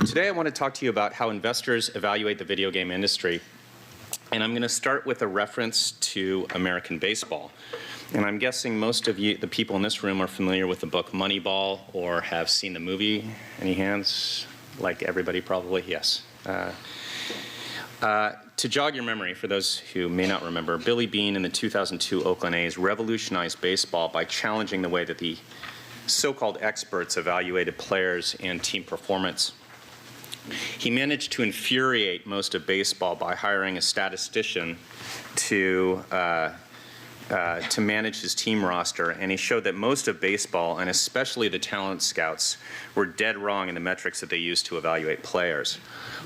Today I want to talk to you about how investors evaluate the video game industry. And I'm going to start with a reference to American baseball. And I'm guessing most of you, the people in this room, are familiar with the book Moneyball or have seen the movie. Any hands? Like everybody probably? Yes. To jog your memory, for those who may not remember, Billy Beane in the 2002 Oakland A's revolutionized baseball by challenging the way that the so-called experts evaluated players and team performance. He managed to infuriate most of baseball by hiring a statistician to manage his team roster, and he showed that most of baseball, and especially the talent scouts, were dead wrong in the metrics that they used to evaluate players.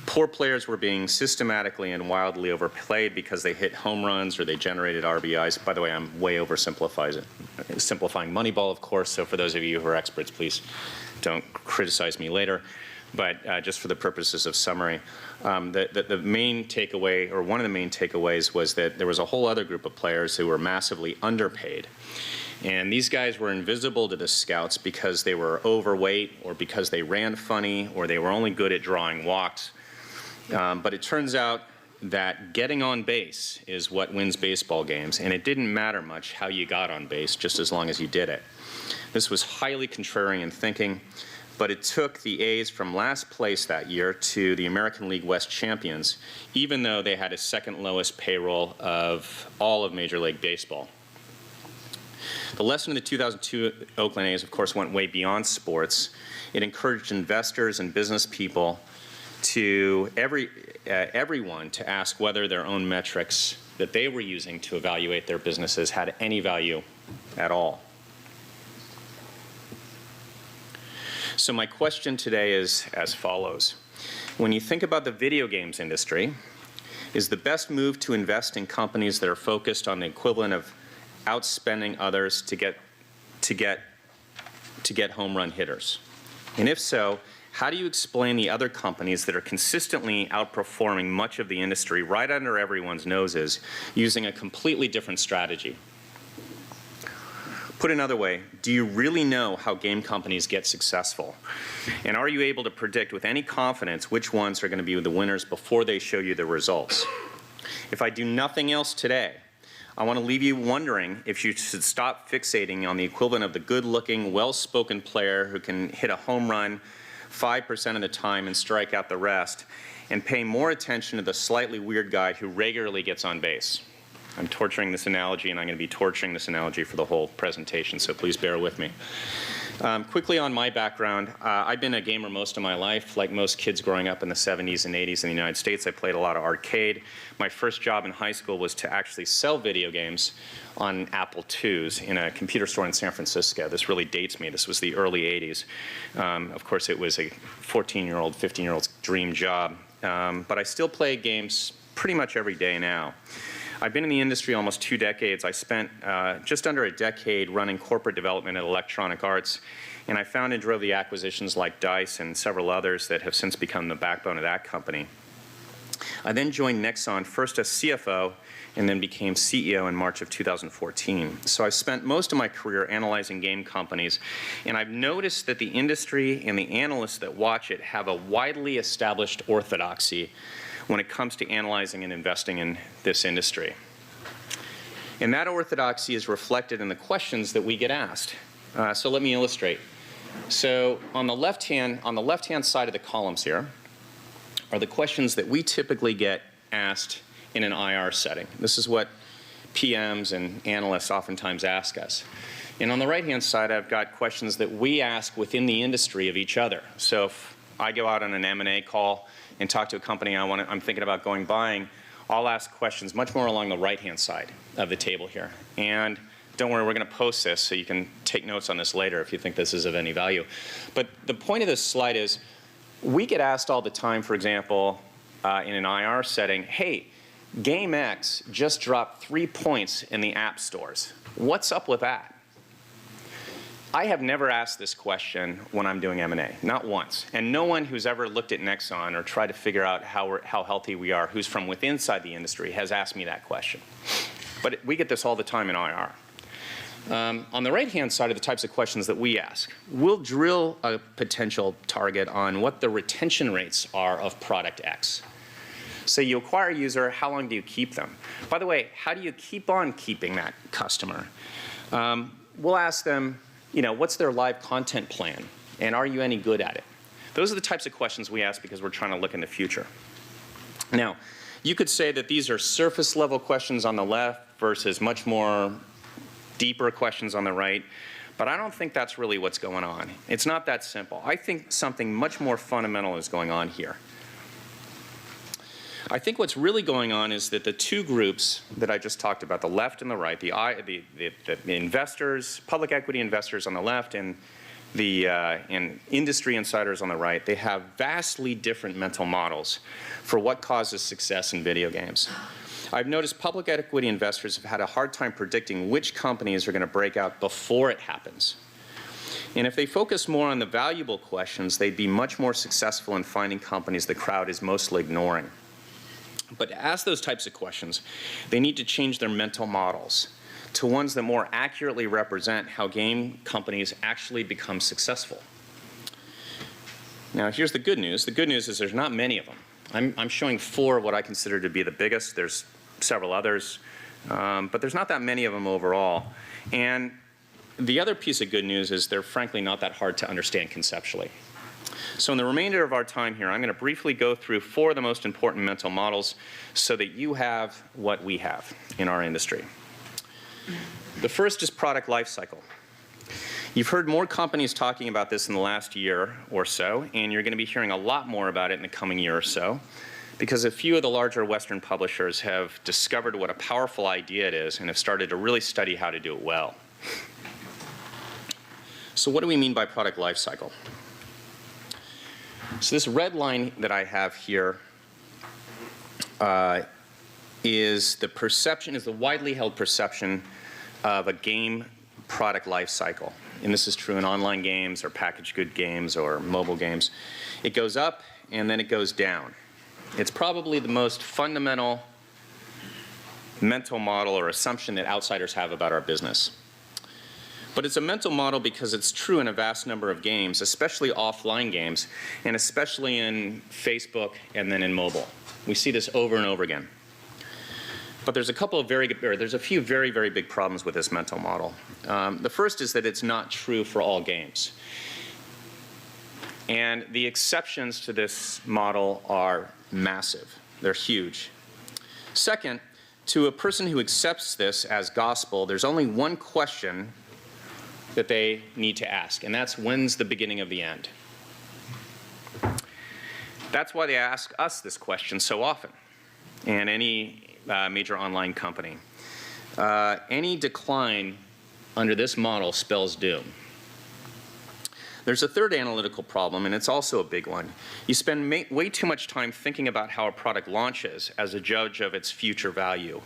Poor players were being systematically and wildly overplayed because they hit home runs or they generated RBIs. By the way, I'm way simplifying Moneyball, of course, so for those of you who are experts, please don't criticize me later. But just for the purposes of summary, the main takeaway, or one of the main takeaways, was that there was a whole other group of players who were massively underpaid. And these guys were invisible to the scouts because they were overweight, or because they ran funny, or they were only good at drawing walks. But it turns out that getting on base is what wins baseball games, and it didn't matter much how you got on base, just as long as you did it. This was highly contrarian thinking. But it took the A's from last place that year to the American League West champions, even though they had a second lowest payroll of all of Major League Baseball. The lesson of the 2002 Oakland A's, of course, went way beyond sports. It encouraged investors and business people to everyone to ask whether their own metrics that they were using to evaluate their businesses had any value at all. So my question today is as follows. When you think about the video games industry, is the best move to invest in companies that are focused on the equivalent of outspending others to get home run hitters? And if so, how do you explain the other companies that are consistently outperforming much of the industry right under everyone's noses using a completely different strategy? Put another way, do you really know how game companies get successful? And are you able to predict with any confidence which ones are going to be the winners before they show you the results? If I do nothing else today, I want to leave you wondering if you should stop fixating on the equivalent of the good-looking, well-spoken player who can hit a home run 5% of the time and strike out the rest, and pay more attention to the slightly weird guy who regularly gets on base. I'm torturing this analogy, and I'm going to be torturing this analogy for the whole presentation, so please bear with me. Quickly on my background, I've been a gamer most of my life. Like most kids growing up in the 70s and 80s in the United States, I played a lot of arcade. My first job in high school was to actually sell video games on Apple IIs in a computer store in San Francisco. This really dates me. This was the early 80s. Of course, it was a 14-year-old, 15-year-old's dream job. But I still play games pretty much every day now. I've been in the industry almost 2 decades. I spent just under a decade running corporate development at Electronic Arts, and I found and drove the acquisitions like DICE and several others that have since become the backbone of that company. I then joined Nexon, first as CFO, and then became CEO in March of 2014. So I've spent most of my career analyzing game companies, and I've noticed that the industry and the analysts that watch it have a widely established orthodoxy when it comes to analyzing and investing in this industry. And that orthodoxy is reflected in the questions that we get asked. So let me illustrate. So on the left-hand side of the columns here are the questions that we typically get asked in an IR setting. This is what PMs and analysts oftentimes ask us. And on the right-hand side, I've got questions that we ask within the industry of each other. So if I go out on an M&A call and talk to a company I'm thinking about buying, I'll ask questions much more along the right-hand side of the table here. And don't worry, we're going to post this so you can take notes on this later if you think this is of any value. But the point of this slide is we get asked all the time, for example, in an IR setting, hey, Game X just dropped 3 points in the app stores. What's up with that? I have never asked this question when I'm doing M&A, not once. And no one who's ever looked at Nexon or tried to figure out how healthy we are, who's from within inside the industry, has asked me that question. But we get this all the time in IR. On the right-hand side are the types of questions that we ask. We'll drill a potential target on what the retention rates are of product X. So you acquire a user, how long do you keep them? By the way, how do you keep on keeping that customer? We'll ask them, what's their live content plan? And are you any good at it? Those are the types of questions we ask because we're trying to look in the future. Now, you could say that these are surface level questions on the left versus much more deeper questions on the right, but I don't think that's really what's going on. It's not that simple. I think something much more fundamental is going on here. I think what's really going on is that the two groups that I just talked about, the left and the right, the investors, public equity investors on the left and the industry insiders on the right, they have vastly different mental models for what causes success in video games. I've noticed public equity investors have had a hard time predicting which companies are going to break out before it happens. And if they focus more on the valuable questions, they'd be much more successful in finding companies the crowd is mostly ignoring. But to ask those types of questions, they need to change their mental models to ones that more accurately represent how game companies actually become successful. Now, here's the good news. The good news is there's not many of them. I'm showing 4 of what I consider to be the biggest. There's several others, but there's not that many of them overall. And the other piece of good news is they're frankly not that hard to understand conceptually. So in the remainder of our time here, I'm going to briefly go through 4 of the most important mental models so that you have what we have in our industry. The first is product lifecycle. You've heard more companies talking about this in the last year or so, and you're going to be hearing a lot more about it in the coming year or so, because a few of the larger Western publishers have discovered what a powerful idea it is and have started to really study how to do it well. So what do we mean by product lifecycle? So this red line that I have here is the widely held perception of a game product life cycle. And this is true in online games or packaged good games or mobile games. It goes up and then it goes down. It's probably the most fundamental mental model or assumption that outsiders have about our business. But it's a mental model because it's true in a vast number of games, especially offline games, and especially in Facebook and then in mobile. We see this over and over again. But there's a few very, very big problems with this mental model. The first is that it's not true for all games. And the exceptions to this model are massive. They're huge. Second, to a person who accepts this as gospel, there's only one question that they need to ask, and that's when's the beginning of the end? That's why they ask us this question so often, and any major online company. Any decline under this model spells doom. There's a third analytical problem, and it's also a big one. You spend way too much time thinking about how a product launches as a judge of its future value,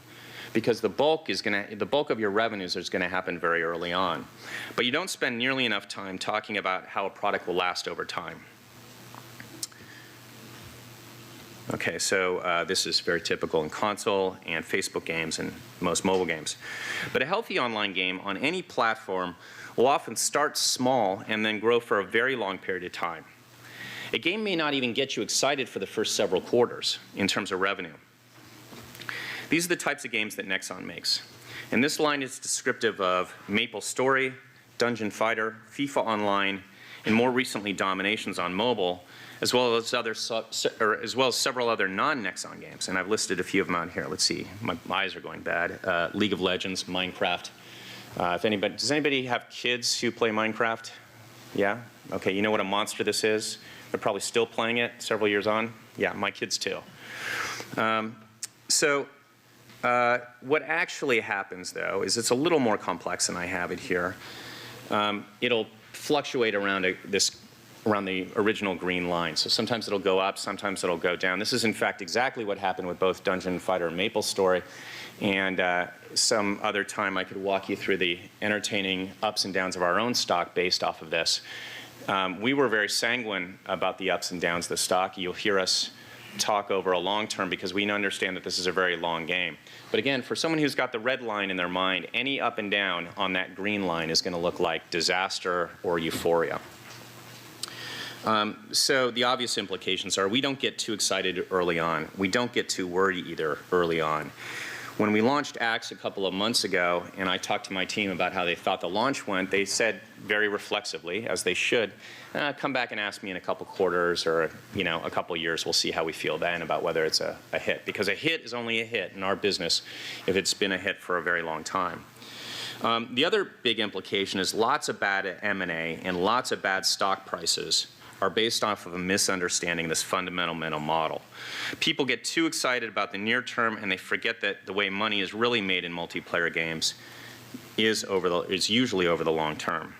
because the bulk of your revenues is going to happen very early on. But you don't spend nearly enough time talking about how a product will last over time. Okay, so this is very typical in console and Facebook games and most mobile games. But a healthy online game on any platform will often start small and then grow for a very long period of time. A game may not even get you excited for the first several quarters in terms of revenue. These are the types of games that Nexon makes. And this line is descriptive of Maple Story, Dungeon Fighter, FIFA Online, and more recently Dominations on mobile, as well as several other non-Nexon games. And I've listed a few of them out here. Let's see, my eyes are going bad. League of Legends, Minecraft. Does anybody have kids who play Minecraft? Yeah? Okay, you know what a monster this is? They're probably still playing it several years on. Yeah, my kids too. What actually happens, though, is it's a little more complex than I have it here. It'll fluctuate around the original green line. So sometimes it'll go up, sometimes it'll go down. This is, in fact, exactly what happened with both Dungeon Fighter and Maple Story. And some other time I could walk you through the entertaining ups and downs of our own stock based off of this. We were very sanguine about the ups and downs of the stock. You'll hear us talk over a long term because we understand that this is a very long game. But again, for someone who's got the red line in their mind, any up and down on that green line is going to look like disaster or euphoria. So the obvious implications are we don't get too excited early on. We don't get too worried either early on. When we launched Axe a couple of months ago, and I talked to my team about how they thought the launch went, they said very reflexively, as they should, come back and ask me in a couple quarters or a couple years. We'll see how we feel then about whether it's a hit. Because a hit is only a hit in our business if it's been a hit for a very long time. The other big implication is lots of bad M&A and lots of bad stock prices are based off of a misunderstanding of this fundamental mental model. People get too excited about the near term and they forget that the way money is really made in multiplayer games is usually over the long term.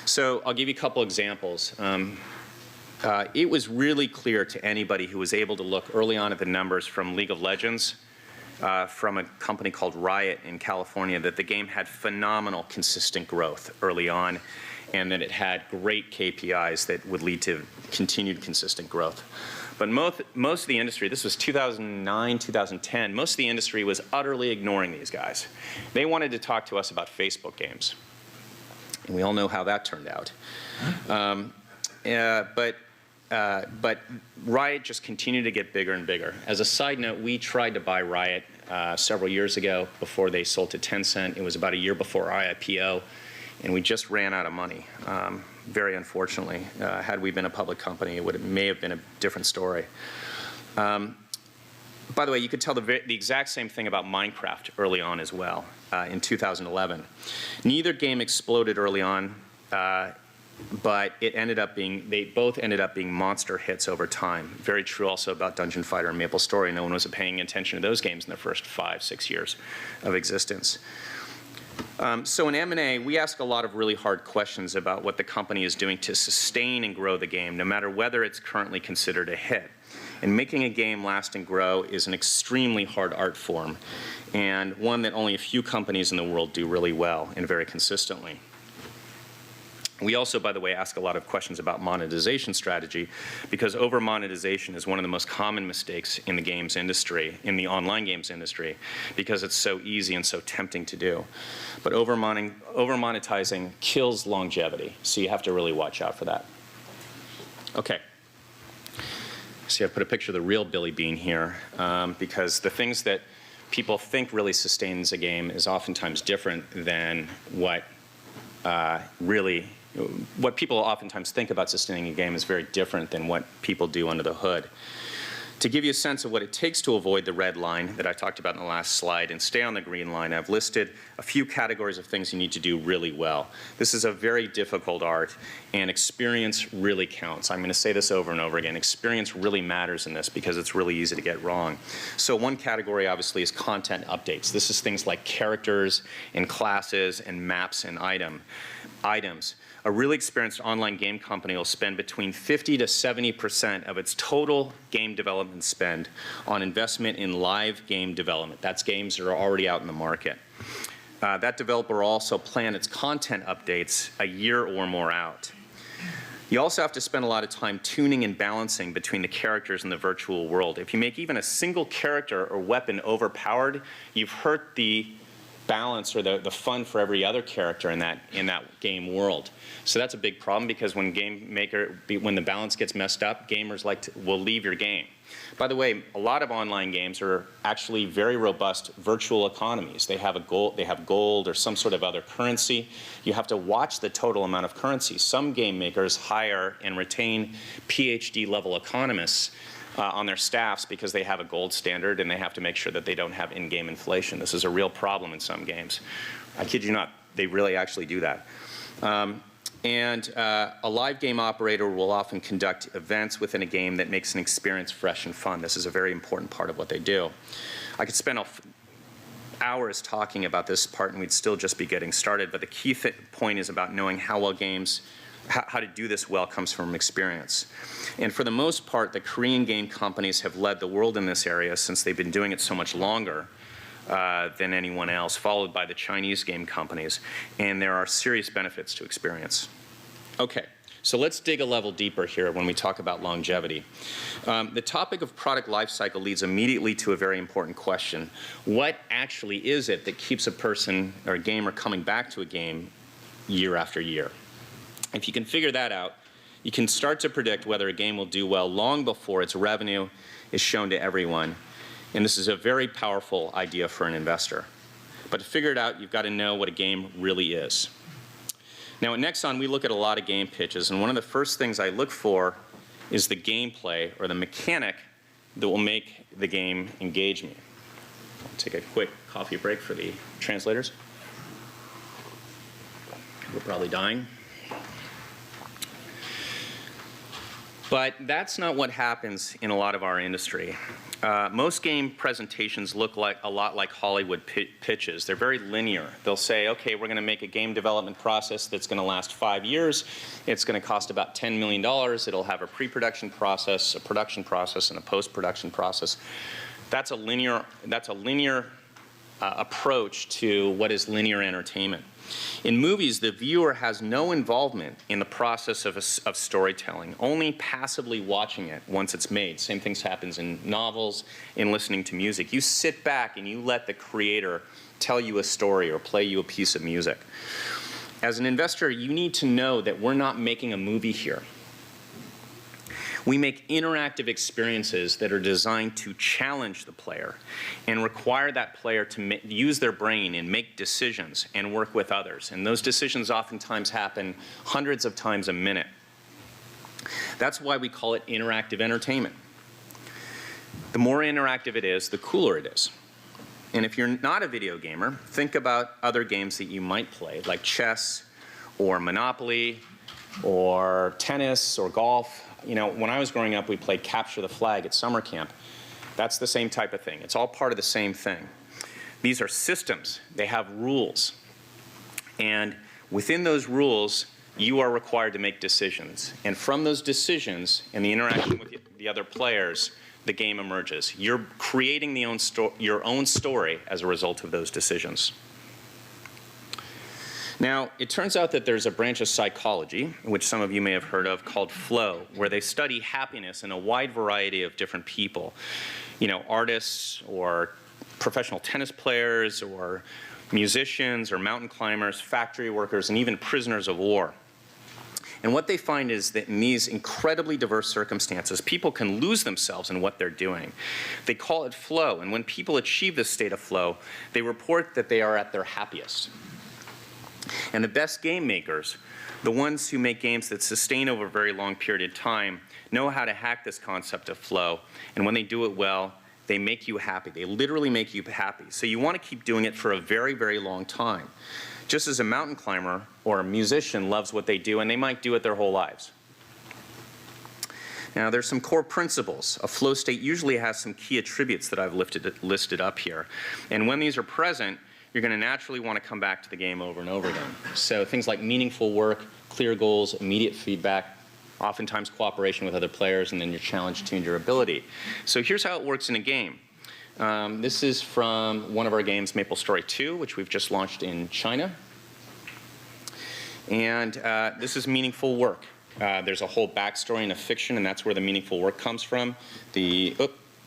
So I'll give you a couple examples. It was really clear to anybody who was able to look early on at the numbers from League of Legends, from a company called Riot in California, that the game had phenomenal consistent growth early on, and that it had great KPIs that would lead to continued consistent growth. But most of the industry, this was 2009, 2010, most of the industry was utterly ignoring these guys. They wanted to talk to us about Facebook games. And we all know how that turned out. But Riot just continued to get bigger and bigger. As a side note, we tried to buy Riot several years ago before they sold to Tencent. It was about a year before our IPO. And we just ran out of money, very unfortunately. Had we been a public company, it may have been a different story. By the way, you could tell the exact same thing about Minecraft early on as well, in 2011. Neither game exploded early on, but they both ended up being monster hits over time. Very true also about Dungeon Fighter and MapleStory. No one was paying attention to those games in the first 5, 6 years of existence. So in M&A, we ask a lot of really hard questions about what the company is doing to sustain and grow the game, no matter whether it's currently considered a hit. And making a game last and grow is an extremely hard art form, and one that only a few companies in the world do really well and very consistently. We also, by the way, ask a lot of questions about monetization strategy, because over-monetization is one of the most common mistakes in the games industry, in the online games industry, because it's so easy and so tempting to do. But over-monetizing kills longevity, so you have to really watch out for that. Okay. So I've put a picture of the real Billy Beane here, because the things that people think really sustains a game is oftentimes different than what people oftentimes think about sustaining a game is very different than what people do under the hood. To give you a sense of what it takes to avoid the red line that I talked about in the last slide and stay on the green line, I've listed a few categories of things you need to do really well. This is a very difficult art, and experience really counts. I'm going to say this over and over again. Experience really matters in this because it's really easy to get wrong. So one category, obviously, is content updates. This is things like characters and classes and maps and items. A really experienced online game company will spend between 50 to 70% of its total game development spend on investment in live game development. That's games that are already out in the market. That developer will also plan its content updates a year or more out. You also have to spend a lot of time tuning and balancing between the characters in the virtual world. If you make even a single character or weapon overpowered, you've hurt the balance or the fun for every other character in that game world. So that's a big problem, because when the balance gets messed up, gamers will leave your game. By the way, a lot of online games are actually very robust virtual economies. They have gold or some sort of other currency. You have to watch the total amount of currency. Some game makers hire and retain PhD level economists on their staffs because they have a gold standard and they have to make sure that they don't have in-game inflation. This is a real problem in some games. I kid you not, they really actually do that. A live game operator will often conduct events within a game that makes an experience fresh and fun. This is a very important part of what they do. I could spend hours talking about this part and we'd still just be getting started, but the key point is about knowing how to do this well comes from experience. And for the most part, the Korean game companies have led the world in this area since they've been doing it so much longer than anyone else, followed by the Chinese game companies. And there are serious benefits to experience. Okay, So let's dig a level deeper here when we talk about longevity. The topic of product life cycle leads immediately to a very important question. What actually is it that keeps a person or a gamer coming back to a game year after year? If you can figure that out, you can start to predict whether a game will do well long before its revenue is shown to everyone. And this is a very powerful idea for an investor. But to figure it out, you've got to know what a game really is. Now at Nexon, we look at a lot of game pitches, and one of the first things I look for is the gameplay or the mechanic that will make the game engage me. I'll take a quick coffee break for the translators. We're probably dying. But that's not what happens in a lot of our industry. Most game presentations look a lot like Hollywood pitches. They're very linear. They'll say, okay, we're going to make a game development process that's going to last 5 years. It's going to cost about $10 million. It'll have a pre-production process, a production process, and a post-production process. That's a linear approach to what is linear entertainment. In movies, the viewer has no involvement in the process of storytelling, only passively watching it once it's made. Same thing happens in novels, in listening to music. You sit back and you let the creator tell you a story or play you a piece of music. As an investor, you need to know that we're not making a movie here. We make interactive experiences that are designed to challenge the player and require that player to use their brain and make decisions and work with others. And those decisions oftentimes happen hundreds of times a minute. That's why we call it interactive entertainment. The more interactive it is, the cooler it is. And if you're not a video gamer, think about other games that you might play, like chess or Monopoly or tennis or golf. You know, when I was growing up, we played Capture the Flag at summer camp. That's the same type of thing. It's all part of the same thing. These are systems. They have rules. And within those rules, you are required to make decisions. And from those decisions and the interaction with the other players, the game emerges. You're creating your own story as a result of those decisions. Now, it turns out that there's a branch of psychology, which some of you may have heard of, called flow, where they study happiness in a wide variety of different people. You know, artists or professional tennis players or musicians or mountain climbers, factory workers, and even prisoners of war. And what they find is that in these incredibly diverse circumstances, people can lose themselves in what they're doing. They call it flow, and when people achieve this state of flow, they report that they are at their happiest. And the best game makers, the ones who make games that sustain over a very long period of time, know how to hack this concept of flow. And when they do it well, they make you happy. They literally make you happy. So you want to keep doing it for a very, very long time. Just as a mountain climber or a musician loves what they do, and they might do it their whole lives. Now, there's some core principles. A flow state usually has some key attributes that I've listed up here. And when these are present, you're going to naturally want to come back to the game over and over again. So things like meaningful work, clear goals, immediate feedback, oftentimes cooperation with other players, and then your challenge-tuned your ability. So here's how it works in a game. This is from one of our games, MapleStory 2, which we've just launched in China. And this is meaningful work. There's a whole backstory and a fiction, and that's where the meaningful work comes from.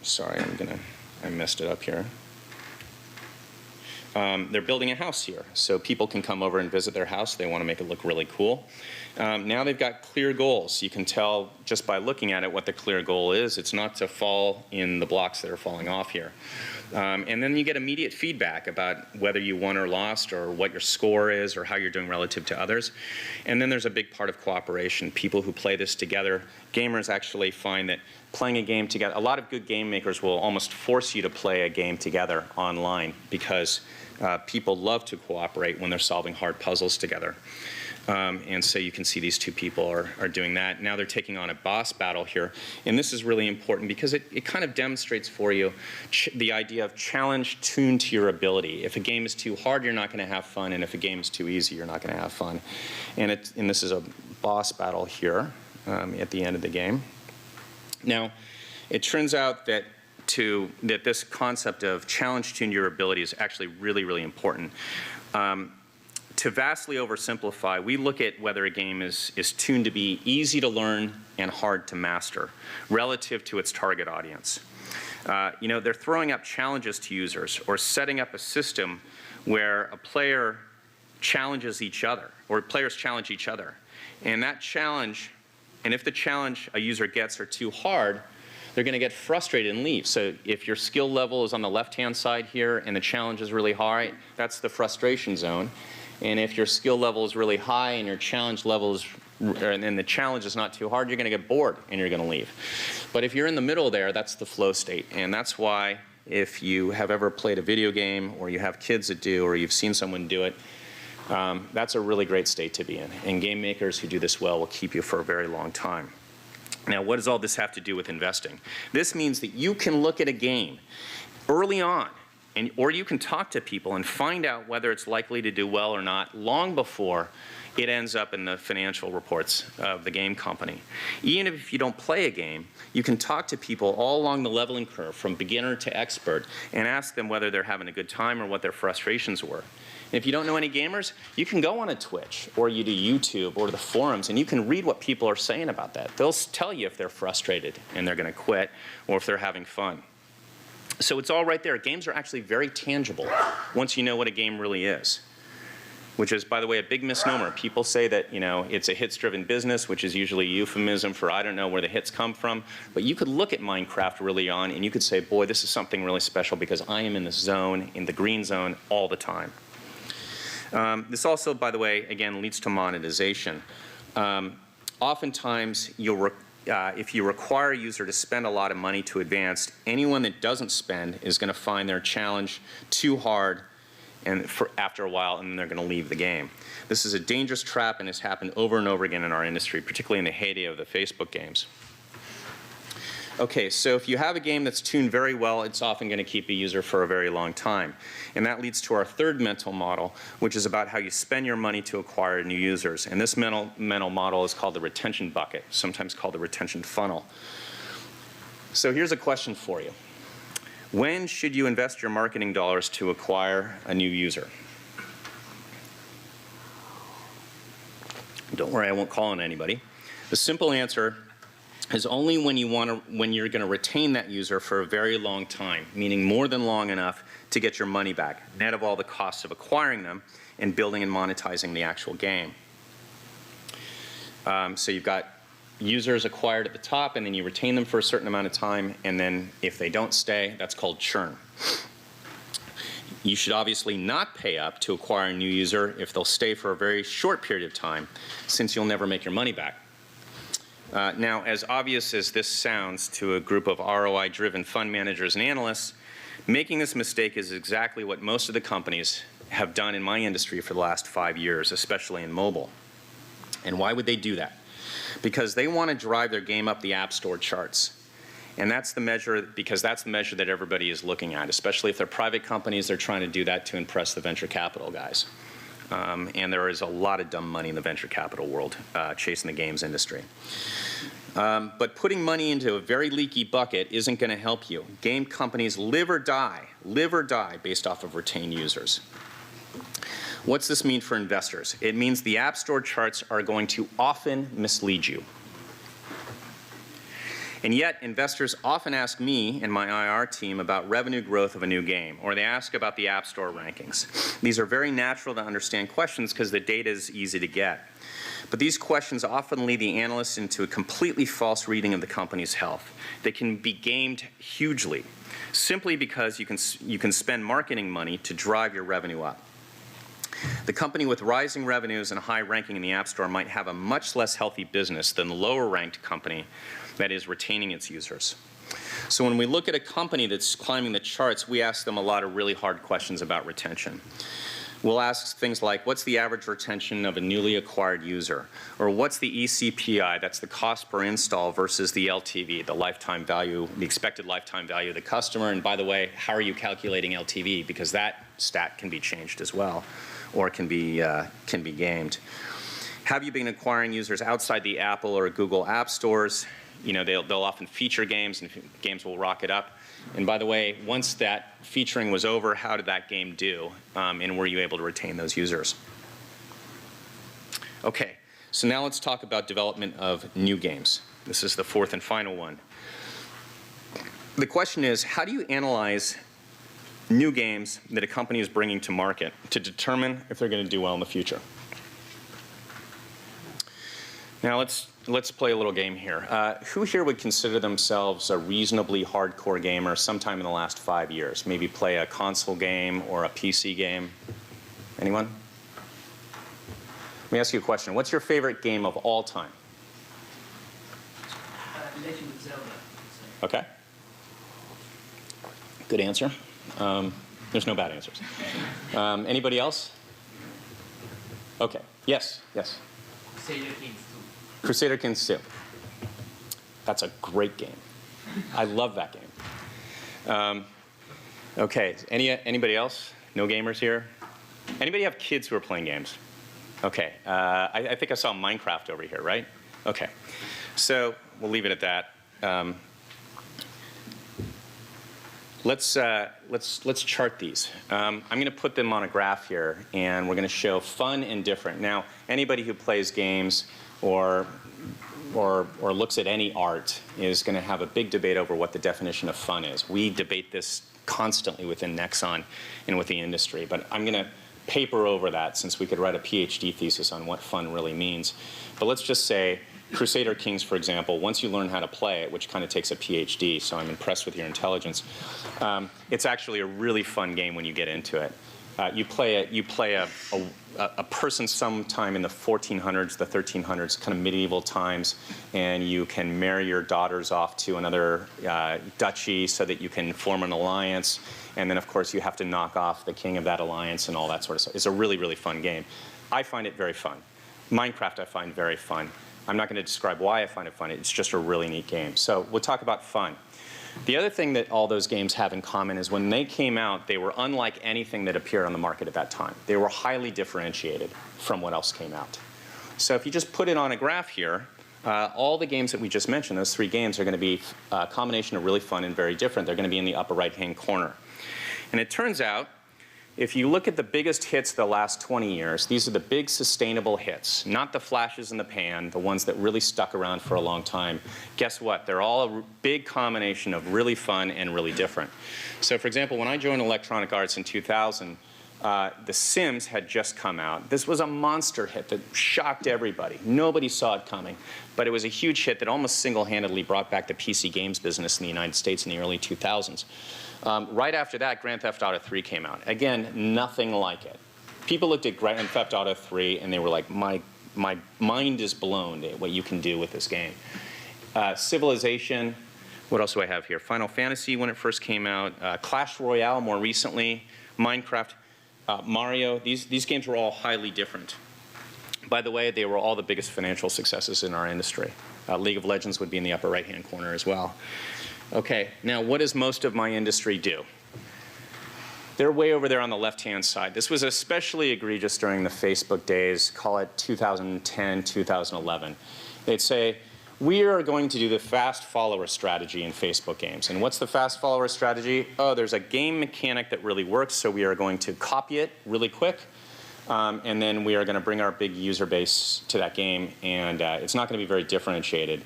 Sorry, I messed it up here. They're building a house here, so people can come over and visit their house. They want to make it look really cool. Now they've got clear goals. You can tell just by looking at it what the clear goal is. It's not to fall in the blocks that are falling off here. And then you get immediate feedback about whether you won or lost or what your score is or how you're doing relative to others. And then there's a big part of cooperation. People who play this together, gamers actually find that playing a game together, a lot of good game makers will almost force you to play a game together online because people love to cooperate when they're solving hard puzzles together. And so you can see these two people are doing that. Now they're taking on a boss battle here. And this is really important because it kind of demonstrates for you the idea of challenge tuned to your ability. If a game is too hard, you're not going to have fun. And if a game is too easy, you're not going to have fun. And this is a boss battle here at the end of the game. Now, it turns out that this concept of challenge tuned your ability is actually really, really important. to vastly oversimplify, we look at whether a game is tuned to be easy to learn and hard to master relative to its target audience. You know, they're throwing up challenges to users or setting up a system where a player challenges each other, or players challenge each other. And that challenge, and if the challenge a user gets are too hard, they're going to get frustrated and leave. So if your skill level is on the left-hand side here and the challenge is really high, that's the frustration zone. And if your skill level is really high and your challenge level is, and the challenge is not too hard, you're going to get bored and you're going to leave. But if you're in the middle there, that's the flow state. And that's why if you have ever played a video game, or you have kids that do, or you've seen someone do it, that's a really great state to be in. And game makers who do this well will keep you for a very long time. Now, what does all this have to do with investing? This means that you can look at a game early on, or you can talk to people and find out whether it's likely to do well or not long before it ends up in the financial reports of the game company. Even if you don't play a game, you can talk to people all along the leveling curve, from beginner to expert, and ask them whether they're having a good time or what their frustrations were. And if you don't know any gamers, you can go on a Twitch, or you do YouTube, or the forums, and you can read what people are saying about that. They'll tell you if they're frustrated and they're going to quit, or if they're having fun. So it's all right there. Games are actually very tangible once you know what a game really is, which is, by the way, a big misnomer. People say that, you know, it's a hits-driven business, which is usually a euphemism for I don't know where the hits come from. But you could look at Minecraft really on, and you could say, boy, this is something really special because I am in the zone, in the green zone, all the time. This also, by the way, again, leads to monetization. Oftentimes, if you require a user to spend a lot of money to advance, anyone that doesn't spend is going to find their challenge too hard after a while, and then they're going to leave the game. This is a dangerous trap, and has happened over and over again in our industry, particularly in the heyday of the Facebook games. Okay, so if you have a game that's tuned very well, it's often going to keep a user for a very long time. And that leads to our third mental model, which is about how you spend your money to acquire new users. And this mental model is called the retention bucket, sometimes called the retention funnel. So here's a question for you. When should you invest your marketing dollars to acquire a new user? Don't worry, I won't call on anybody. The simple answer is only when you're going to retain that user for a very long time, meaning more than long enough to get your money back, net of all the costs of acquiring them and building and monetizing the actual game. So you've got users acquired at the top, and then you retain them for a certain amount of time, and then if they don't stay, that's called churn. You should obviously not pay up to acquire a new user if they'll stay for a very short period of time, since you'll never make your money back. Now, as obvious as this sounds to a group of ROI-driven fund managers and analysts, making this mistake is exactly what most of the companies have done in my industry for the last 5 years, especially in mobile. And why would they do that? Because they want to drive their game up the App Store charts. And that's the measure, because that's the measure that everybody is looking at, especially if they're private companies. They're trying to do that to impress the venture capital guys. And there is a lot of dumb money in the venture capital world chasing the games industry. But putting money into a very leaky bucket isn't going to help you. Game companies live or die based off of retained users. What's this mean for investors? It means the App Store charts are going to often mislead you. And yet, investors often ask me and my IR team about revenue growth of a new game, or they ask about the App Store rankings. These are very natural to understand questions because the data is easy to get. But these questions often lead the analysts into a completely false reading of the company's health. They can be gamed hugely, simply because you can spend marketing money to drive your revenue up. The company with rising revenues and a high ranking in the App Store might have a much less healthy business than the lower-ranked company that is retaining its users. So when we look at a company that's climbing the charts, we ask them a lot of really hard questions about retention. We'll ask things like, what's the average retention of a newly acquired user? Or what's the ECPI, that's the cost per install, versus the LTV, the lifetime value, the expected lifetime value of the customer? And by the way, how are you calculating LTV? Because that stat can be changed as well, or can be gamed. Have you been acquiring users outside the Apple or Google app stores? You know, they'll often feature games, and games will rocket up. And by the way, once that featuring was over, how did that game do? And were you able to retain those users? Okay, so now let's talk about development of new games. This is the fourth and final one. The question is, how do you analyze new games that a company is bringing to market to determine if they're going to do well in the future? Now let's play a little game here. Who here would consider themselves a reasonably hardcore gamer sometime in the last 5 years? Maybe play a console game or a PC game? Anyone? Let me ask you a question. What's your favorite game of all time? Legend of Zelda. Okay. Good answer. There's no bad answers. Anybody else? Okay. Yes. Yes. Crusader Kings 2. Crusader Kings 2. That's a great game. I love that game. Okay. Anybody else? No gamers here? Anybody have kids who are playing games? Okay. I think I saw Minecraft over here, right? Okay. So we'll leave it at that. Let's chart these. I'm going to put them on a graph here, and we're going to show fun and different. Now, anybody who plays games or looks at any art is going to have a big debate over what the definition of fun is. We debate this constantly within Nexon and with the industry, but I'm going to paper over that since we could write a PhD thesis on what fun really means. But let's just say Crusader Kings, for example, once you learn how to play it, which kind of takes a PhD, so I'm impressed with your intelligence, it's actually a really fun game when you get into it. You play a person sometime in the 1400s, the 1300s, kind of medieval times, and you can marry your daughters off to another duchy so that you can form an alliance, and then of course you have to knock off the king of that alliance and all that sort of stuff. It's a really, really fun game. I find it very fun. Minecraft I find very fun. I'm not going to describe why I find it fun. It's just a really neat game. So we'll talk about fun. The other thing that all those games have in common is when they came out, they were unlike anything that appeared on the market at that time. They were highly differentiated from what else came out. So if you just put it on a graph here, all the games that we just mentioned, those 3 games, are going to be a combination of really fun and very different. They're going to be in the upper right-hand corner. And it turns out, if you look at the biggest hits the last 20 years, these are the big sustainable hits, not the flashes in the pan, the ones that really stuck around for a long time. Guess what? They're all a big combination of really fun and really different. So for example, when I joined Electronic Arts in 2000, The Sims had just come out. This was a monster hit that shocked everybody. Nobody saw it coming, but it was a huge hit that almost single-handedly brought back the PC games business in the United States in the early 2000s. Right after that, Grand Theft Auto 3 came out. Again, nothing like it. People looked at Grand Theft Auto 3 and they were like, my mind is blown at what you can do with this game. Civilization, what else do I have here? Final Fantasy when it first came out, Clash Royale more recently, Minecraft, Mario. These games were all highly different. By the way, they were all the biggest financial successes in our industry. League of Legends would be in the upper right-hand corner as well. Okay, now what does most of my industry do? They're way over there on the left-hand side. This was especially egregious during the Facebook days, call it 2010, 2011. They'd say, we are going to do the fast follower strategy in Facebook games. And what's the fast follower strategy? Oh, there's a game mechanic that really works, so we are going to copy it really quick. And then we are going to bring our big user base to that game, and it's not going to be very differentiated.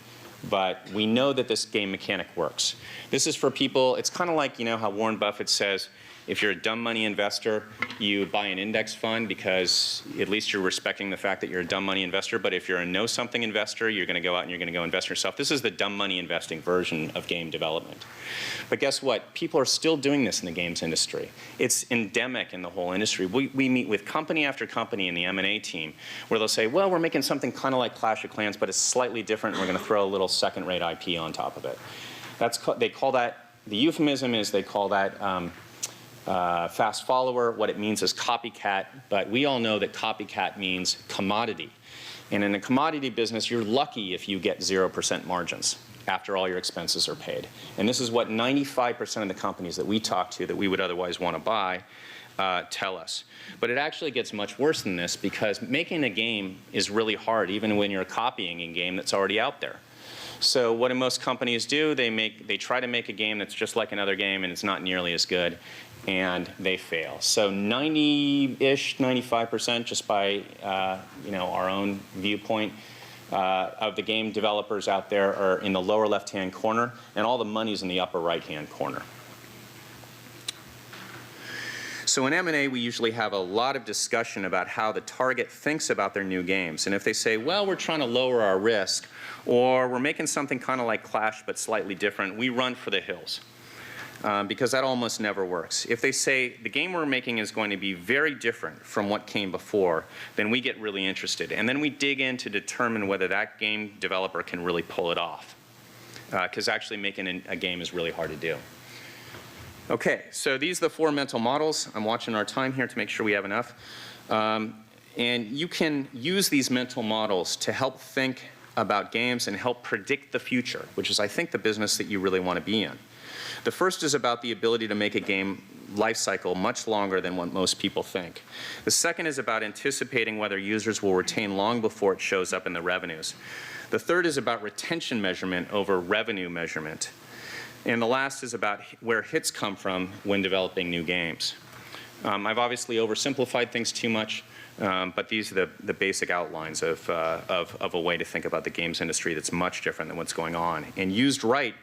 But we know that this game mechanic works. This is for people, it's kind of like, you know, how Warren Buffett says, if you're a dumb money investor, you buy an index fund because at least you're respecting the fact that you're a dumb money investor. But if you're a know-something investor, you're going to go out and you're going to go invest yourself. This is the dumb money investing version of game development. But guess what? People are still doing this in the games industry. It's endemic in the whole industry. We meet with company after company in the M&A team where they'll say, well, we're making something kind of like Clash of Clans, but it's slightly different. And we're going to throw a little second-rate IP on top of it. They call that, the euphemism is they call that fast follower. What it means is copycat, but we all know that copycat means commodity. And in a commodity business, you're lucky if you get 0% margins after all your expenses are paid. And this is what 95% of the companies that we talk to that we would otherwise want to buy tell us. But it actually gets much worse than this because making a game is really hard, even when you're copying a game that's already out there. So what do most companies do? They try to make a game that's just like another game and it's not nearly as good. and they fail. So 90-ish, 95%, just by our own viewpoint, of the game developers out there are in the lower left-hand corner, and all the money's in the upper right-hand corner. So in M&A, we usually have a lot of discussion about how the target thinks about their new games. And if they say, well, we're trying to lower our risk, or we're making something kind of like Clash but slightly different, we run for the hills. Because that almost never works. If they say the game we're making is going to be very different from what came before, then we get really interested. And then we dig in to determine whether that game developer can really pull it off. Because actually making a game is really hard to do. Okay, so these are the 4 mental models. I'm watching our time here to make sure we have enough. And you can use these mental models to help think about games and help predict the future, which is, I think, the business that you really want to be in. The first is about the ability to make a game life cycle much longer than what most people think. The second is about anticipating whether users will retain long before it shows up in the revenues. The third is about retention measurement over revenue measurement. And the last is about where hits come from when developing new games. I've obviously oversimplified things too much, but these are the basic outlines of a way to think about the games industry that's much different than what's going on. And used right,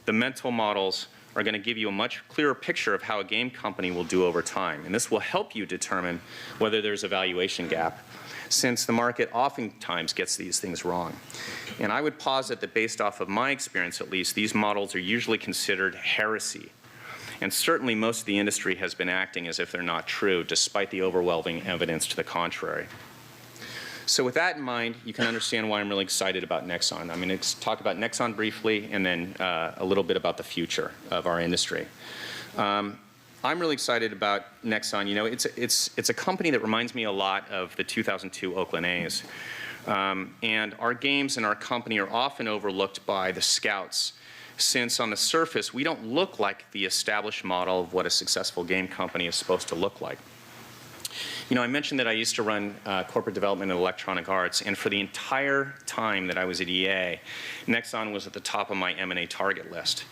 the mental models are going to give you a much clearer picture of how a game company will do over time. And this will help you determine whether there's a valuation gap, since the market oftentimes gets these things wrong. And I would posit that based off of my experience at least, these models are usually considered heresy. And certainly most of the industry has been acting as if they're not true, despite the overwhelming evidence to the contrary. So with that in mind, you can understand why I'm really excited about Nexon. I'm going to talk about Nexon briefly, and then a little bit about the future of our industry. I'm really excited about Nexon. You know, it's a company that reminds me a lot of the 2002 Oakland A's. And our games and our company are often overlooked by the scouts, since on the surface, we don't look like the established model of what a successful game company is supposed to look like. You know, I mentioned that I used to run corporate development in electronic arts, and for the entire time that I was at EA, Nexon was at the top of my M&A target list.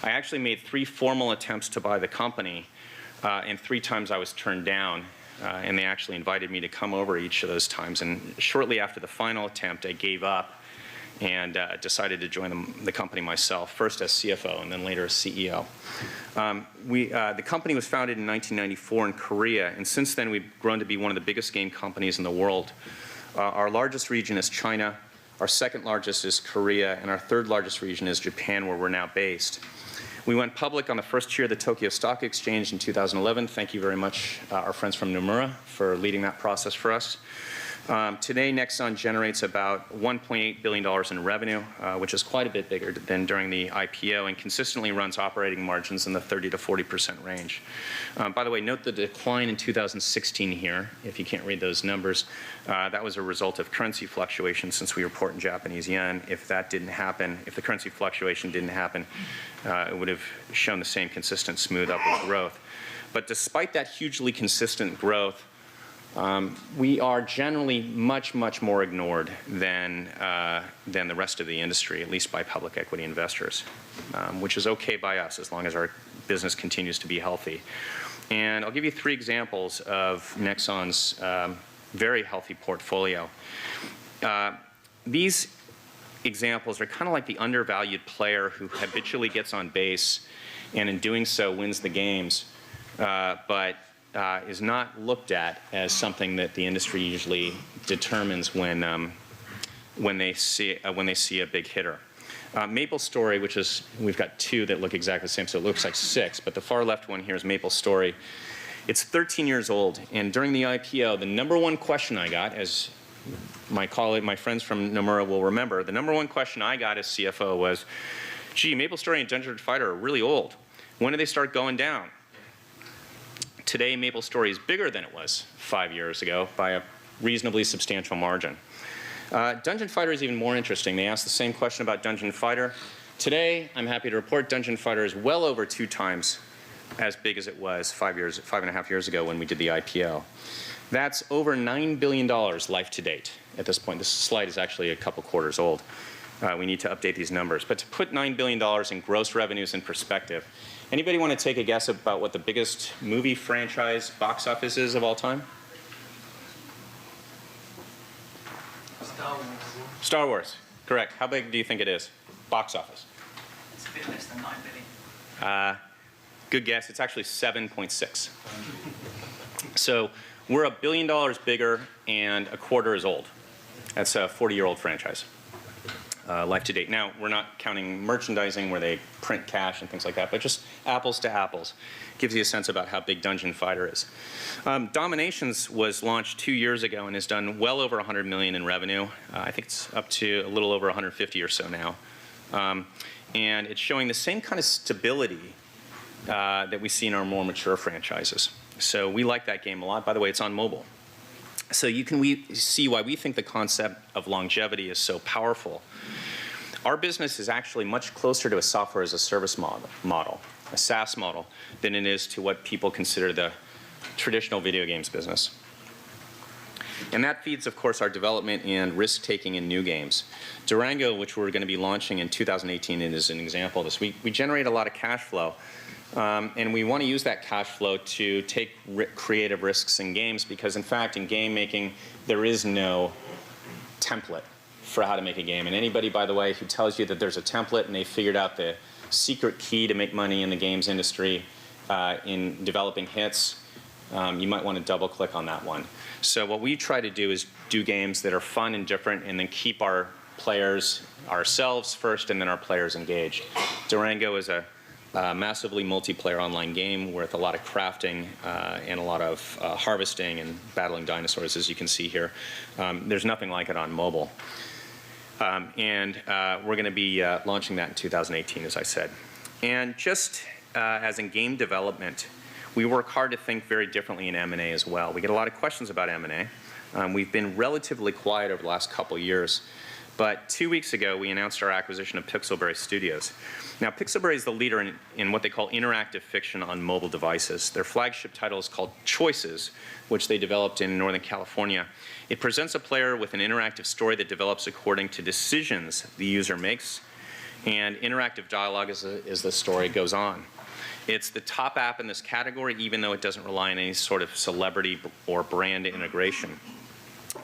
I actually made 3 formal attempts to buy the company, and 3 times I was turned down, and they actually invited me to come over each of those times. And shortly after the final attempt, I gave up and decided to join the company myself, first as CFO and then later as CEO. The company was founded in 1994 in Korea, and since then we've grown to be one of the biggest game companies in the world. Our largest region is China, our second largest is Korea, and our third largest region is Japan, where we're now based. We went public on the first year of the Tokyo Stock Exchange in 2011. Thank you very much, our friends from Nomura, for leading that process for us. Today, Nexon generates about $1.8 billion in revenue, which is quite a bit bigger than during the IPO, and consistently runs operating margins in the 30 to 40% range. By the way, note the decline in 2016 here, if you can't read those numbers. That was a result of currency fluctuation since we report in Japanese yen. If that didn't happen, if the currency fluctuation didn't happen, it would have shown the same consistent, smooth upward growth. But despite that hugely consistent growth, we are generally much, much more ignored than the rest of the industry, at least by public equity investors, which is okay by us as long as our business continues to be healthy. And I'll give you 3 examples of Nexon's very healthy portfolio. These examples are kind of like the undervalued player who habitually gets on base and in doing so wins the games, but is not looked at as something that the industry usually determines when they see a big hitter. Maple Story, which is, we've got 2 that look exactly the same, so it looks like 6, but the far left one here is Maple Story. It's 13 years old, and during the IPO, the #1 question I got, as my friends from Nomura will remember, the #1 question I got as CFO was, gee, Maple Story and Dungeon Fighter are really old. When do they start going down? Today, Maple Story is bigger than it was 5 years ago by a reasonably substantial margin. Dungeon Fighter is even more interesting. They asked the same question about Dungeon Fighter. Today, I'm happy to report Dungeon Fighter is well over 2 times as big as it was 5.5 years ago when we did the IPO. That's over $9 billion life to date at this point. This slide is actually a couple quarters old. We need to update these numbers. But to put $9 billion in gross revenues in perspective, anybody want to take a guess about what the biggest movie franchise box office is of all time? Star Wars. Star Wars, correct. How big do you think it is? Box office. It's a bit less than 9 billion. Good guess, it's actually 7.6. So we're $1 billion bigger and a quarter as old. That's a 40-year-old franchise, life to date. Now, we're not counting merchandising where they print cash and things like that, but just apples to apples. Gives you a sense about how big Dungeon Fighter is. Dominations was launched 2 years ago and has done well over 100 million in revenue. I think it's up to a little over 150 or so now. And it's showing the same kind of stability that we see in our more mature franchises. So we like that game a lot. By the way, it's on mobile. So we see why we think the concept of longevity is so powerful. Our business is actually much closer to a software as a service model, a SaaS model, than it is to what people consider the traditional video games business. And that feeds, of course, our development and risk-taking in new games. Durango, which we're going to be launching in 2018, is an example of this. We generate a lot of cash flow. And we want to use that cash flow to take creative risks in games because, in fact, in game making, there is no template for how to make a game. And anybody, by the way, who tells you that there's a template and they figured out the secret key to make money in the games industry in developing hits, you might want to double-click on that one. So what we try to do is do games that are fun and different and then keep our players, ourselves first, and then our players engaged. Durango is a massively multiplayer online game with a lot of crafting and a lot of harvesting and battling dinosaurs, as you can see here. There's nothing like it on mobile. And we're going to be launching that in 2018, as I said. And just as in game development, we work hard to think very differently in M&A as well. We get a lot of questions about M&A. We've been relatively quiet over the last couple years. But 2 weeks ago, we announced our acquisition of Pixelberry Studios. Now, Pixelberry is the leader in what they call interactive fiction on mobile devices. Their flagship title is called Choices, which they developed in Northern California. It presents a player with an interactive story that develops according to decisions the user makes, and interactive dialogue as the story goes on. It's the top app in this category, even though it doesn't rely on any sort of celebrity or brand integration.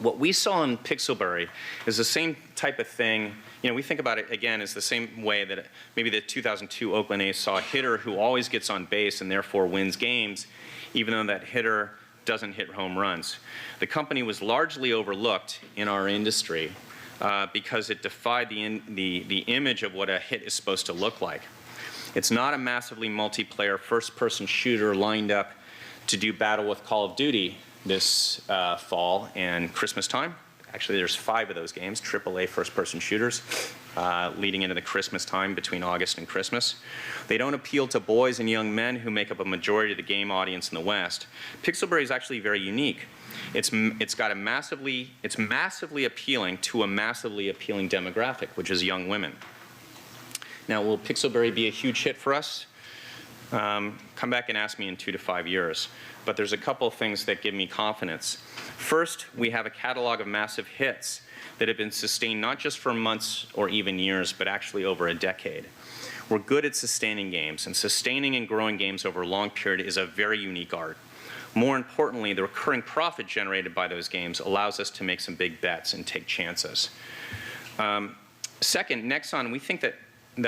What we saw in Pixelberry is the same type of thing. You know, we think about it, again, as the same way that maybe the 2002 Oakland A's saw a hitter who always gets on base and therefore wins games, even though that hitter doesn't hit home runs. The company was largely overlooked in our industry because it defied the image of what a hit is supposed to look like. It's not a massively multiplayer first-person shooter lined up to do battle with Call of Duty this fall and Christmas time. Actually, there's 5 of those games, AAA first-person shooters, leading into the Christmas time between August and Christmas. They don't appeal to boys and young men who make up a majority of the game audience in the West. Pixelberry is actually very unique. It's massively appealing to a massively appealing demographic, which is young women. Now, will Pixelberry be a huge hit for us? Come back and ask me in 2 to 5 years. But there's a couple of things that give me confidence. First, we have a catalog of massive hits that have been sustained not just for months or even years, but actually over a decade. We're good at sustaining games, and sustaining and growing games over a long period is a very unique art. More importantly, the recurring profit generated by those games allows us to make some big bets and take chances. Second, Nexon, we think that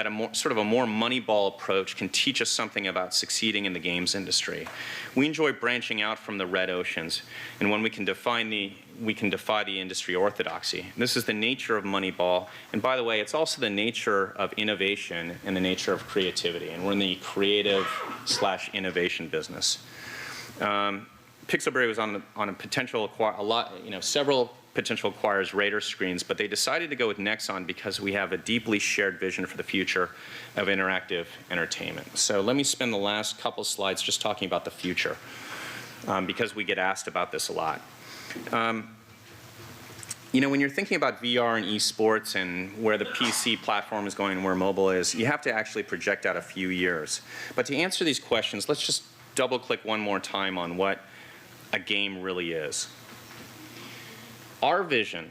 a more Moneyball approach can teach us something about succeeding in the games industry. We enjoy branching out from the red oceans, and when we can defy the industry orthodoxy. This is the nature of Moneyball, and by the way, it's also the nature of innovation and the nature of creativity, and we're in the creative/innovation business. Pixelberry was on a potential several potential acquirers' radar screens, but they decided to go with Nexon because we have a deeply shared vision for the future of interactive entertainment. So let me spend the last couple slides just talking about the future, because we get asked about this a lot. You know, when you're thinking about VR and esports and where the PC platform is going and where mobile is, you have to actually project out a few years. But to answer these questions, let's just double-click one more time on what a game really is. Our vision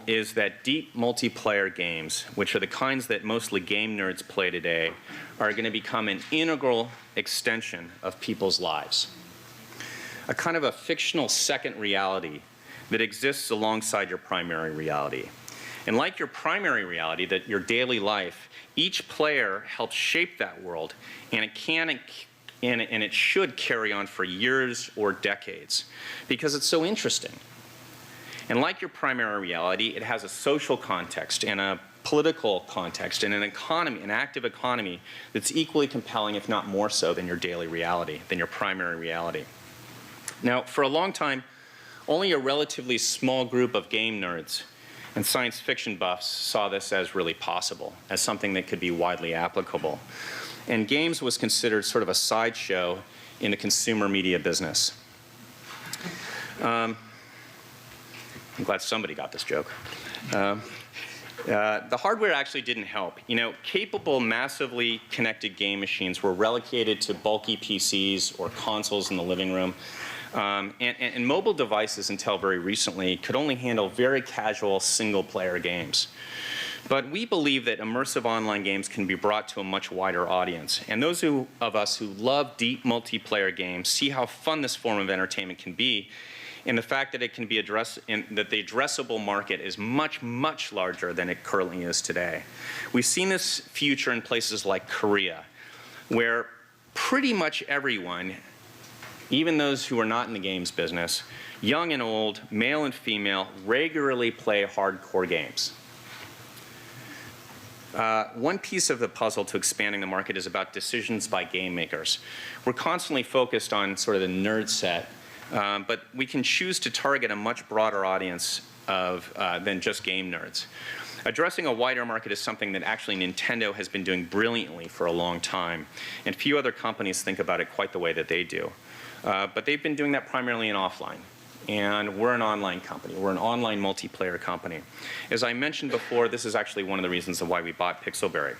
is that deep multiplayer games, which are the kinds that mostly game nerds play today, are going to become an integral extension of people's lives. A kind of a fictional second reality that exists alongside your primary reality. And like your primary reality, that your daily life, each player helps shape that world, and it can and it should carry on for years or decades because it's so interesting. And like your primary reality, it has a social context and a political context and an economy, an active economy that's equally compelling, if not more so, than your daily reality, than your primary reality. Now, for a long time, only a relatively small group of game nerds and science fiction buffs saw this as really possible, as something that could be widely applicable. And games was considered sort of a sideshow in the consumer media business. I'm glad somebody got this joke. The hardware actually didn't help. You know, capable, massively connected game machines were relegated to bulky PCs or consoles in the living room. And mobile devices, until very recently, could only handle very casual single-player games. But we believe that immersive online games can be brought to a much wider audience. And those of us who love deep multiplayer games see how fun this form of entertainment can be, and the fact that it can be that the addressable market is much, much larger than it currently is today. We've seen this future in places like Korea, where pretty much everyone, even those who are not in the games business, young and old, male and female, regularly play hardcore games. One piece of the puzzle to expanding the market is about decisions by game makers. We're constantly focused on sort of the nerd set, but we can choose to target a much broader audience than just game nerds. Addressing a wider market is something that actually Nintendo has been doing brilliantly for a long time, and few other companies think about it quite the way that they do. But they've been doing that primarily in offline. And we're an online company. We're an online multiplayer company. As I mentioned before, this is actually one of the reasons of why we bought Pixelberry.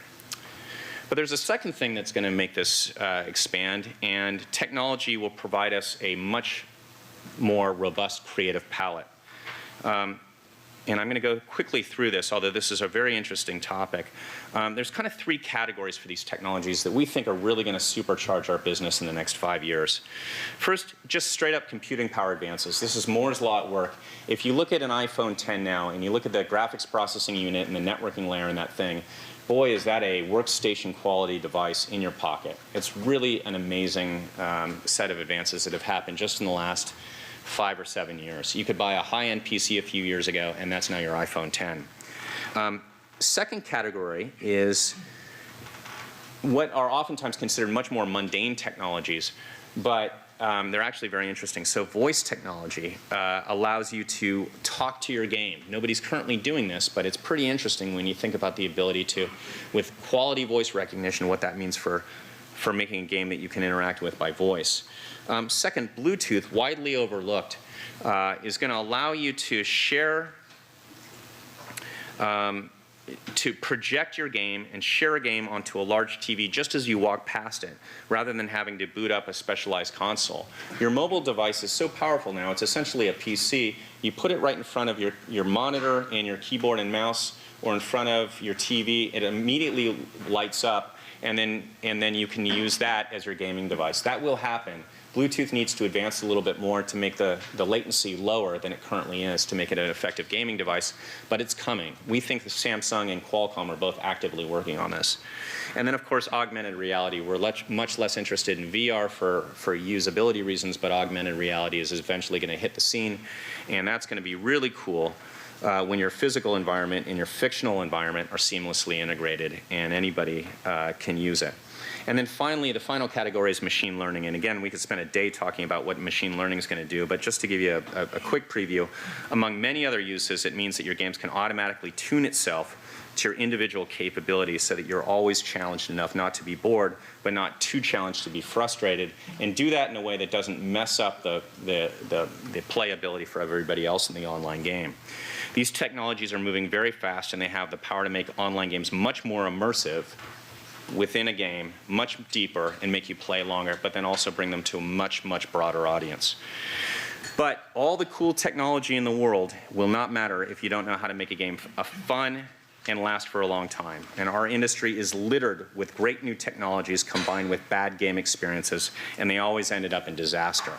But there's a second thing that's going to make this expand, and technology will provide us a much more robust creative palette. And I'm going to go quickly through this, although this is a very interesting topic. There's kind of three categories for these technologies that we think are really going to supercharge our business in the next 5 years. First, just straight up computing power advances. This is Moore's law at work. If you look at an iPhone 10 now and you look at the graphics processing unit and the networking layer in that thing, boy, is that a workstation quality device in your pocket. It's really an amazing set of advances that have happened just in the last 5 or 7 years. You could buy a high-end PC a few years ago, and that's now your iPhone 10. Second category is what are oftentimes considered much more mundane technologies, but they're actually very interesting. So voice technology allows you to talk to your game. Nobody's currently doing this, but it's pretty interesting when you think about the ability to, with quality voice recognition, what that means for making a game that you can interact with by voice. Second, Bluetooth, widely overlooked, is going to allow you to share, to project your game and share a game onto a large TV just as you walk past it, rather than having to boot up a specialized console. Your mobile device is so powerful now, it's essentially a PC. You put it right in front of your monitor and your keyboard and mouse, or in front of your TV, it immediately lights up, and then you can use that as your gaming device. That will happen. Bluetooth needs to advance a little bit more to make the latency lower than it currently is to make it an effective gaming device, but it's coming. We think that Samsung and Qualcomm are both actively working on this. And then, of course, augmented reality. We're much less interested in VR for usability reasons, but augmented reality is eventually going to hit the scene, and that's going to be really cool when your physical environment and your fictional environment are seamlessly integrated, and anybody can use it. And then finally, the final category is machine learning. And again, we could spend a day talking about what machine learning is going to do, but just to give you a quick preview, among many other uses, it means that your games can automatically tune itself to your individual capabilities so that you're always challenged enough not to be bored, but not too challenged to be frustrated, and do that in a way that doesn't mess up the playability for everybody else in the online game. These technologies are moving very fast, and they have the power to make online games much more immersive within a game, much deeper, and make you play longer, but then also bring them to a much, much broader audience. But all the cool technology in the world will not matter if you don't know how to make a game fun and last for a long time. And our industry is littered with great new technologies combined with bad game experiences, and they always ended up in disaster.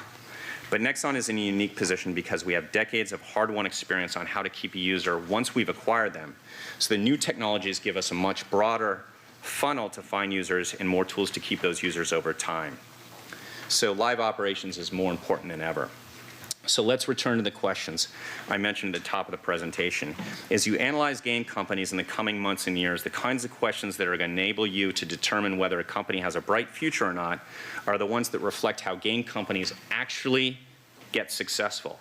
But Nexon is in a unique position because we have decades of hard-won experience on how to keep a user once we've acquired them. So the new technologies give us a much broader funnel to find users and more tools to keep those users over time. So live operations is more important than ever. So let's return to the questions I mentioned at the top of the presentation. As you analyze game companies in the coming months and years, the kinds of questions that are going to enable you to determine whether a company has a bright future or not are the ones that reflect how game companies actually get successful.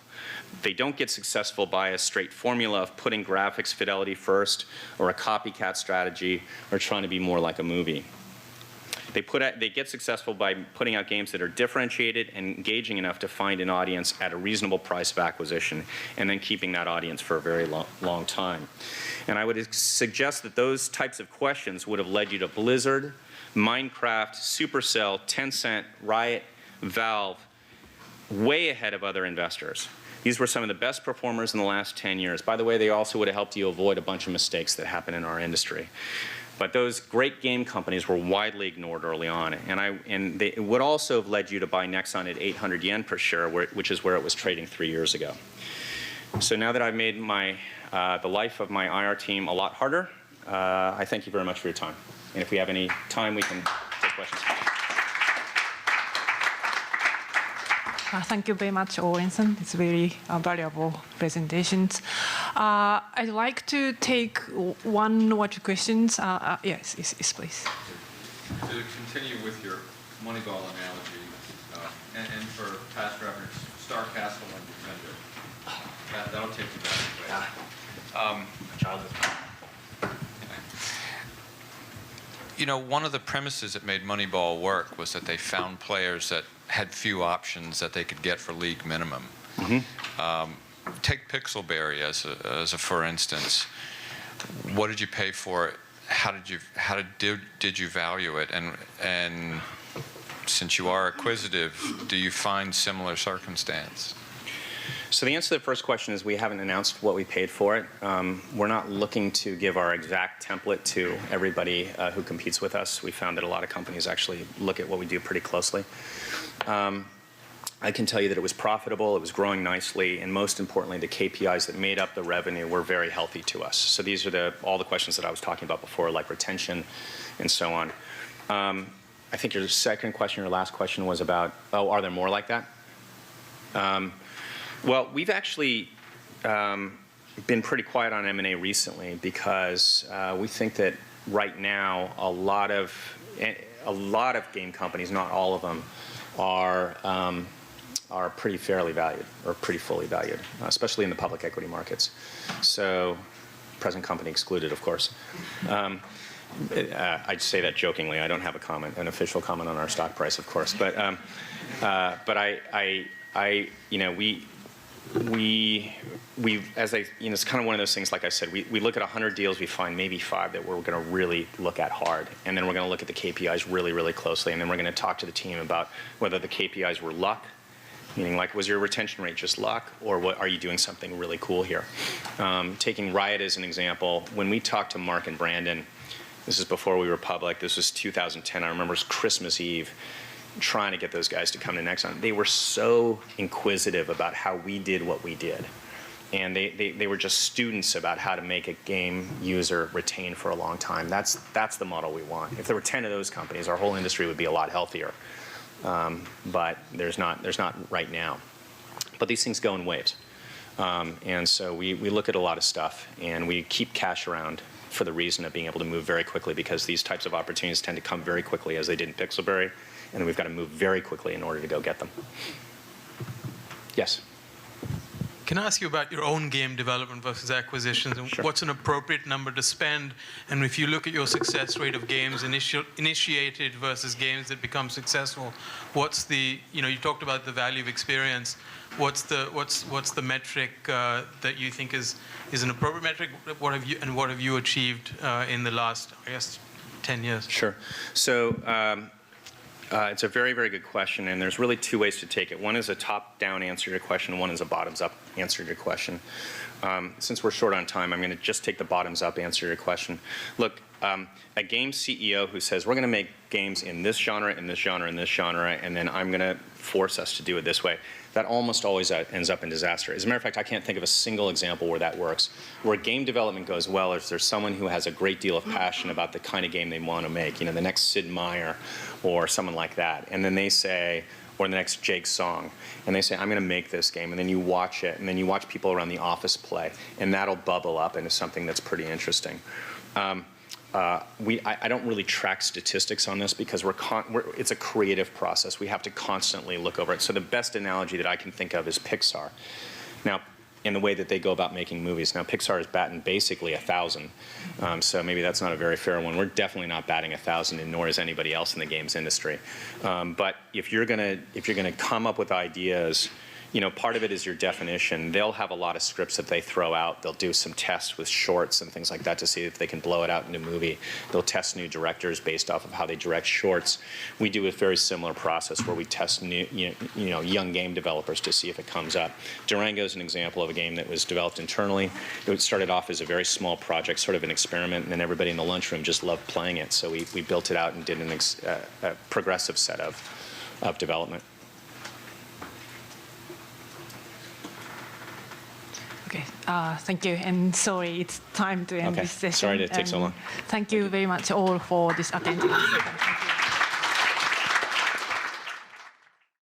They don't get successful by a straight formula of putting graphics fidelity first or a copycat strategy or trying to be more like a movie. They get successful by putting out games that are differentiated and engaging enough to find an audience at a reasonable price of acquisition, and then keeping that audience for a very long time. And I would suggest that those types of questions would have led you to Blizzard, Minecraft, Supercell, Tencent, Riot, Valve, way ahead of other investors. These were some of the best performers in the last 10 years. By the way, they also would have helped you avoid a bunch of mistakes that happen in our industry. But those great game companies were widely ignored early on. And it would also have led you to buy Nexon at 800 yen per share, which is where it was trading 3 years ago. So now that I've made the life of my IR team a lot harder, I thank you very much for your time. And if we have any time, we can take questions. Thank you very much, Owen-san. It's very valuable presentations. I'd like to take one or two questions. Yes, please. To continue with your Moneyball analogy, and for past reference, Star Castle and Defender. That'll take you back a ways. You know, one of the premises that made Moneyball work was that they found players that had few options that they could get for league minimum. Mm-hmm. Take Pixelberry as a for instance. What did you pay for it? How did you value it? And since you are acquisitive, do you find similar circumstance? So the answer to the first question is we haven't announced what we paid for it. We're not looking to give our exact template to everybody who competes with us. We found that a lot of companies actually look at what we do pretty closely. I can tell you that it was profitable, it was growing nicely, and most importantly, the KPIs that made up the revenue were very healthy to us. So these are all the questions that I was talking about before, like retention and so on. I think your second question, your last question was about, are there more like that? Well, we've actually been pretty quiet on M&A recently because we think that right now a lot of game companies, not all of them, are pretty fairly valued or pretty fully valued, especially in the public equity markets. So, present company excluded, of course. I'd say that jokingly. I don't have an official comment on our stock price, of course. But it's kind of one of those things, like I said, we look at 100 deals, we find maybe 5 that we're going to really look at hard. And then we're going to look at the KPIs really, really closely. And then we're going to talk to the team about whether the KPIs were luck, meaning like, was your retention rate just luck, or what are you doing something really cool here? Taking Riot as an example, when we talked to Mark and Brandon, this is before we were public, this was 2010, I remember it was Christmas Eve, trying to get those guys to come to Nexon. They were so inquisitive about how we did what we did. And they were just students about how to make a game user retain for a long time. That's the model we want. If there were 10 of those companies, our whole industry would be a lot healthier. But there's not right now. But these things go in waves. And so we look at a lot of stuff, and we keep cash around for the reason of being able to move very quickly, because these types of opportunities tend to come very quickly, as they did in Pixelberry. And we've got to move very quickly in order to go get them. Yes? Can I ask you about your own game development versus acquisitions, and Sure. What's an appropriate number to spend? And if you look at your success rate of games initiated versus games that become successful, what's the, you talked about the value of experience. What's the metric that you think is an appropriate metric? What have you achieved in the last, I guess, 10 years? Sure. So It's a very, very good question, and there's really two ways to take it. One is a top-down answer to your question, one is a bottoms-up answer to your question. Since we're short on time, I'm going to just take the bottoms-up answer to your question. Look, a game CEO who says, we're going to make games in this genre, in this genre, in this genre, and then I'm going to force us to do it this way, that almost always ends up in disaster. As a matter of fact, I can't think of a single example where that works. Where game development goes well is there's someone who has a great deal of passion about the kind of game they want to make, you know, the next Sid Meier or someone like that. And then they say, or the next Jake Song, and they say, I'm going to make this game, and then you watch it, and then you watch people around the office play, and that'll bubble up into something that's pretty interesting. I don't really track statistics on this because it's a creative process. We have to constantly look over it. So the best analogy that I can think of is Pixar. Now, in the way that they go about making movies. Now, Pixar is batting basically 1,000, so maybe that's not a very fair one. We're definitely not batting 1,000, and nor is anybody else in the games industry. But if you're gonna come up with ideas, you know, part of it is your definition. They'll have a lot of scripts that they throw out. They'll do some tests with shorts and things like that to see if they can blow it out into a movie. They'll test new directors based off of how they direct shorts. We do a very similar process where we test new, young game developers to see if it comes up. Durango is an example of a game that was developed internally. It started off as a very small project, sort of an experiment, and then everybody in the lunchroom just loved playing it. So we built it out and did a progressive set of development. Okay, thank you. And sorry, it's time to end this session. Sorry to take so long. Thank you very much all for this attendance. Thank you.